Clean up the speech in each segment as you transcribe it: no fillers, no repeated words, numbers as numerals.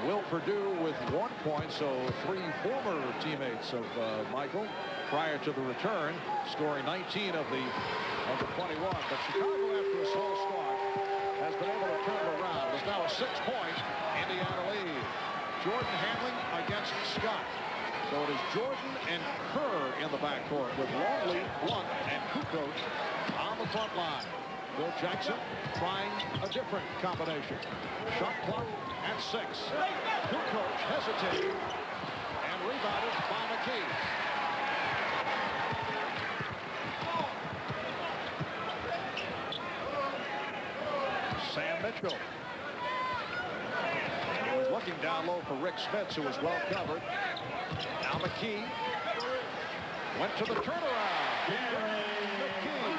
Will Perdue with 1 point, so 3 former teammates of Michael prior to the return, scoring 19 of the 21. But Chicago, after a slow start, has been able to turn it around. It's now a 6-point Indiana lead. Jordan handling against Scott. So it is Jordan and Kerr in the backcourt with Longley, Blunt, and Kukoc on the front line. Phil Jackson trying a different combination. Shot clock at 6. Kukoc hesitating and rebounded by McKee. Sam Mitchell. He was looking down low for Rick Smits, who was well covered. Now McKee went to the turnaround. McKee.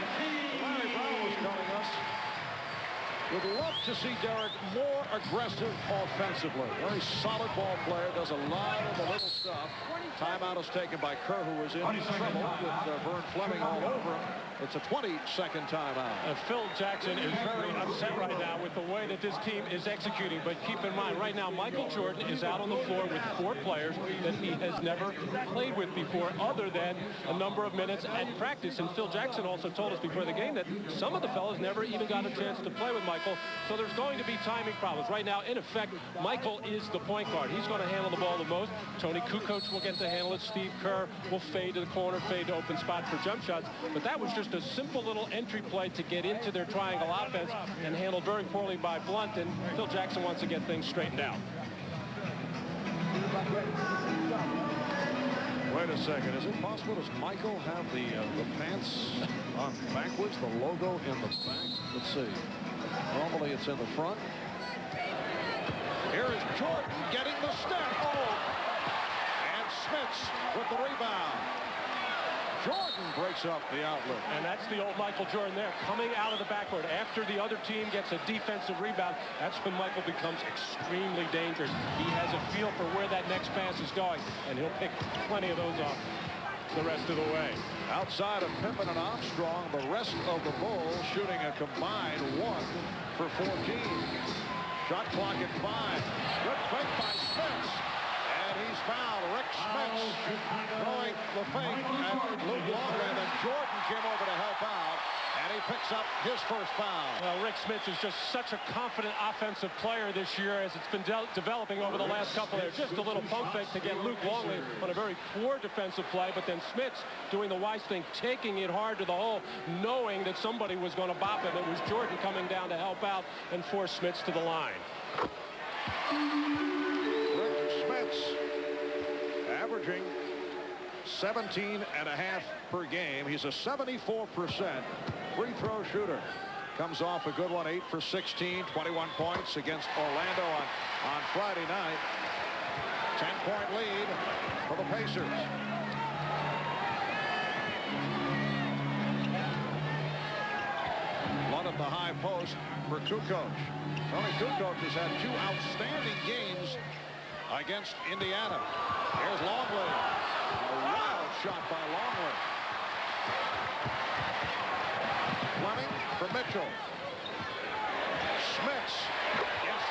Larry Brown was telling us, would love to see Derek more aggressive offensively. Very solid ball player, does a lot of the little stuff. Timeout is taken by Kerr, who was in trouble with Vern Fleming all over him. It's a 20-second timeout. Phil Jackson is very upset right now with the way that this team is executing. But keep in mind, right now, Michael Jordan is out on the floor with 4 players that he has never played with before, other than a number of minutes at practice. And Phil Jackson also told us before the game that some of the fellas never even got a chance to play with Michael. So there's going to be timing problems. Right now, in effect, Michael is the point guard. He's going to handle the ball the most. Tony Kukoc will get to handle it. Steve Kerr will fade to the corner, fade to open spot for jump shots. But that was just a simple little entry play to get into their triangle offense, and handled very poorly by Blunt. And Phil Jackson wants to get things straightened out. Wait a second. Is it possible? Does Michael have the pants on backwards, the logo in the back? Let's see. Normally it's in the front. Here is Jordan getting the step. Oh! And Smits with the rebound. Jordan breaks up the outlet. And that's the old Michael Jordan there, coming out of the backcourt. After the other team gets a defensive rebound, that's when Michael becomes extremely dangerous. He has a feel for where that next pass is going, and he'll pick plenty of those off the rest of the way. Outside of Pippen and Armstrong, the rest of the Bulls shooting a combined 1 for 14. Shot clock at 5. Good fake by Smits. And he's fouled. Rick Smits throwing the fake at Luke Longley. And then Jordan came over to help out. And he picks up his first foul. Well, Rick Smits is just such a confident offensive player this year, as it's been developing over the last couple of years. Just a little pump fake to get Luke Longley on a very poor defensive play. But then Smits doing the wise thing, taking it hard to the hole, knowing that somebody was going to bop him. It was Jordan coming down to help out and force Smits to the line. Rick Smits averaging 17.5 per game. He's a 74% free throw shooter. Comes off a good one, 8 for 16, 21 points against Orlando on Friday night. 10-point lead for the Pacers. One at the high post for Kukoc. Tony Kukoc has had 2 outstanding games against Indiana. Here's Longley. A wild shot by Longley. Fleming for Mitchell. Smits. Yes.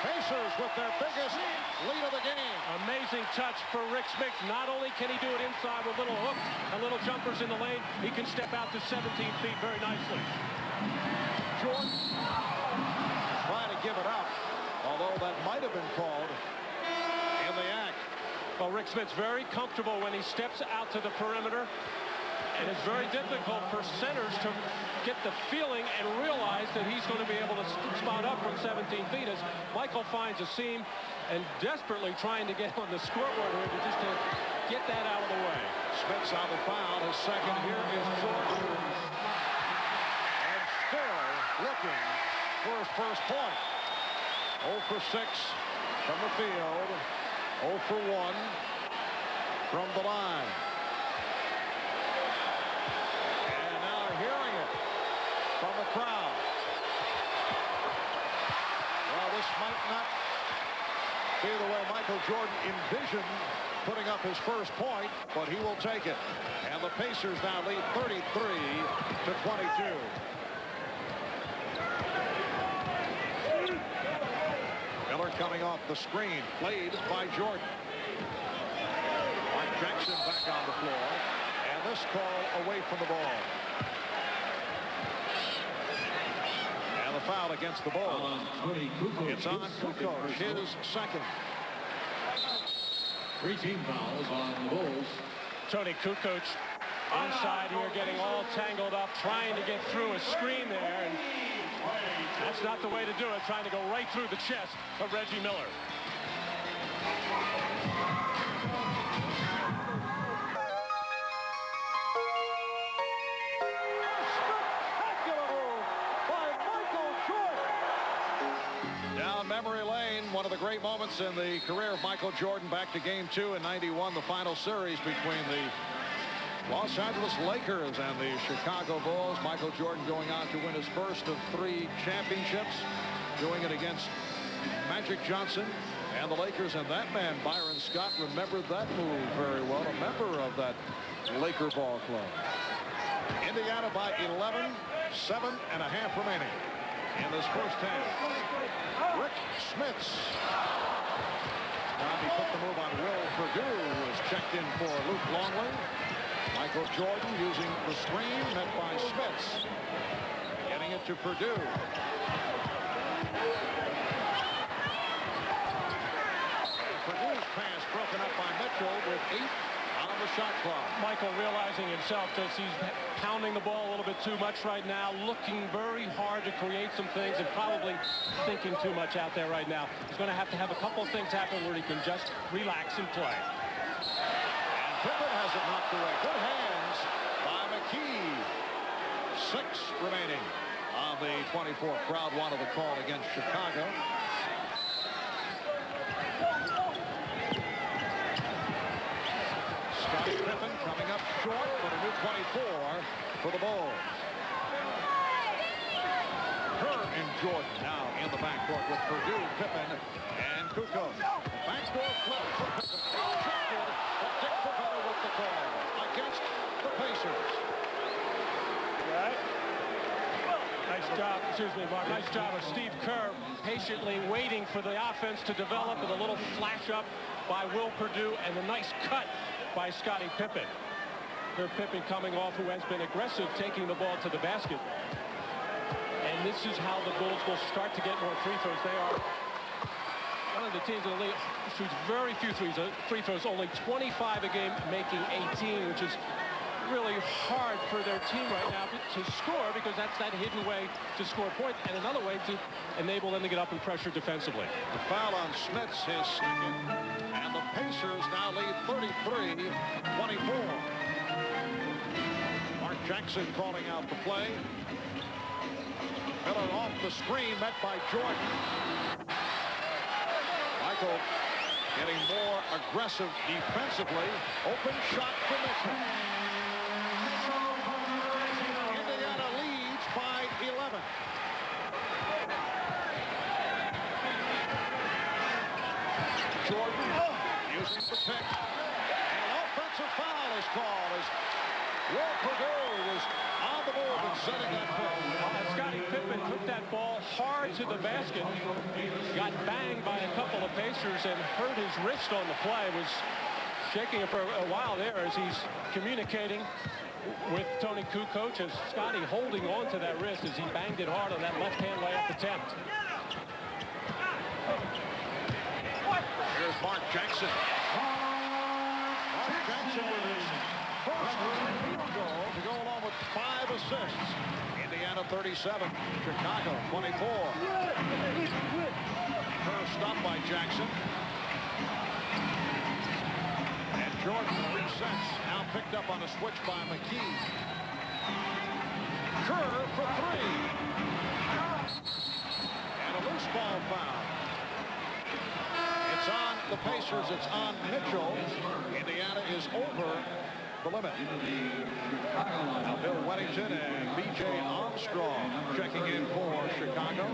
Pacers with their biggest lead of the game. Amazing touch for Rick Smits. Not only can he do it inside with little hooks and little jumpers in the lane, he can step out to 17 feet very nicely. Jordan trying to give it up, although that might have been called in the act. Well, Rick Smits very comfortable when he steps out to the perimeter, and it's very difficult for centers to get the feeling and realize that he's going to be able to spot up from 17 feet as Michael finds a seam and desperately trying to get on the scoreboard here just to get that out of the way. Smits on the foul. His second here is Jordan. And still looking for his first point. 0 for 6 from the field. 0 for 1 from the line. And now they're hearing it from the crowd. Well, this might not be the way Michael Jordan envisioned putting up his first point, but he will take it. And the Pacers now lead 33-22. Miller coming off the screen. Played by Jordan. Mark Jackson back on the floor. And this call away from the ball. And the foul against the ball. It's on Kukoc, his second. 3 team fouls on the Bulls. Tony Kukoc inside here, getting all tangled up, trying to get through a screen there, and that's not the way to do it, trying to go right through the chest of Reggie Miller. Down memory lane, one of the great moments in the career of Michael Jordan, back to game 2 in '91, the final series between the Los Angeles Lakers and the Chicago Bulls. Michael Jordan going on to win his first of 3 championships, doing it against Magic Johnson and the Lakers. And that man, Byron Scott, remembered that move very well, a member of that Laker ball club. Indiana by 11, 7.5 remaining in this first half. Rick Smits. Now he put the move on Will Perdue, who was checked in for Luke Longley. Michael Jordan using the screen, met by Smits. Getting it to Perdue. Perdue's pass broken up by Mitchell with 8 on the shot clock. Michael realizing himself that he's pounding the ball a little bit too much right now, looking very hard to create some things and probably thinking too much out there right now. He's going to have a couple of things happen where he can just relax and play. And Pippen has it knocked away. Good hands by McKee. 6 remaining on the 24th. Crowd wanted the call against Chicago. Scottie Pippen coming up short for the new 24 for the Bulls. Kerr and Jordan now in the backcourt with Perdue, Pippen, and Kukoc. Backdoor flip for Pippen. Rejected, but Dick Favetta with the call against the Pacers. Nice job, excuse me, Mark. Nice job of Steve Kerr patiently waiting for the offense to develop with a little flash up by Will Perdue and a nice cut by Scottie Pippen. Herb Pippen coming off, who has been aggressive, taking the ball to the basket. And this is how the Bulls will start to get more free throws. They are one of the teams in the league shoots very few free throws, only 25 a game, making 18, which is really hard for their team right now to score, because that's that hidden way to score points and another way to enable them to get up and pressure defensively. The foul on Smits, his second, and the Pacers now lead 33-24. Mark Jackson calling out the play. Miller off the screen, met by Jordan. Michael getting more aggressive defensively. Open shot for Mitchell. Indiana leads by 11. Jordan using the pick. And an offensive foul is called as Will Perdue was on the move and setting that pick. Scottie Pippen took that ball hard to the basket, got banged by a couple of Pacers and hurt his wrist on the play, was shaking it for a while there as he's communicating with Tony Kukoc, as Scottie holding on to that wrist as he banged it hard on that left-hand layup attempt. Here's Mark Jackson. Mark Jackson with his first field goal to go along with 5 assists. Indiana 37, Chicago 24. First stopped by Jackson. And Jordan resets. Now picked up on a switch by McKee. Kerr for 3. And a loose ball foul. It's on the Pacers. It's on Mitchell. Indiana is over the limit. Now Bill Weddington and B.J. Armstrong checking in for Chicago.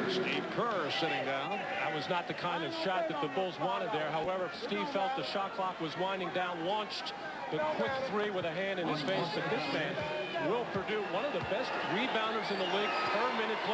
Steve Kerr sitting down. That was not the kind of shot that the Bulls wanted there. However, Steve felt the shot clock was winding down, launched the quick 3 with a hand in his face. But this man, Will Perdue, one of the best rebounders in the league per minute play.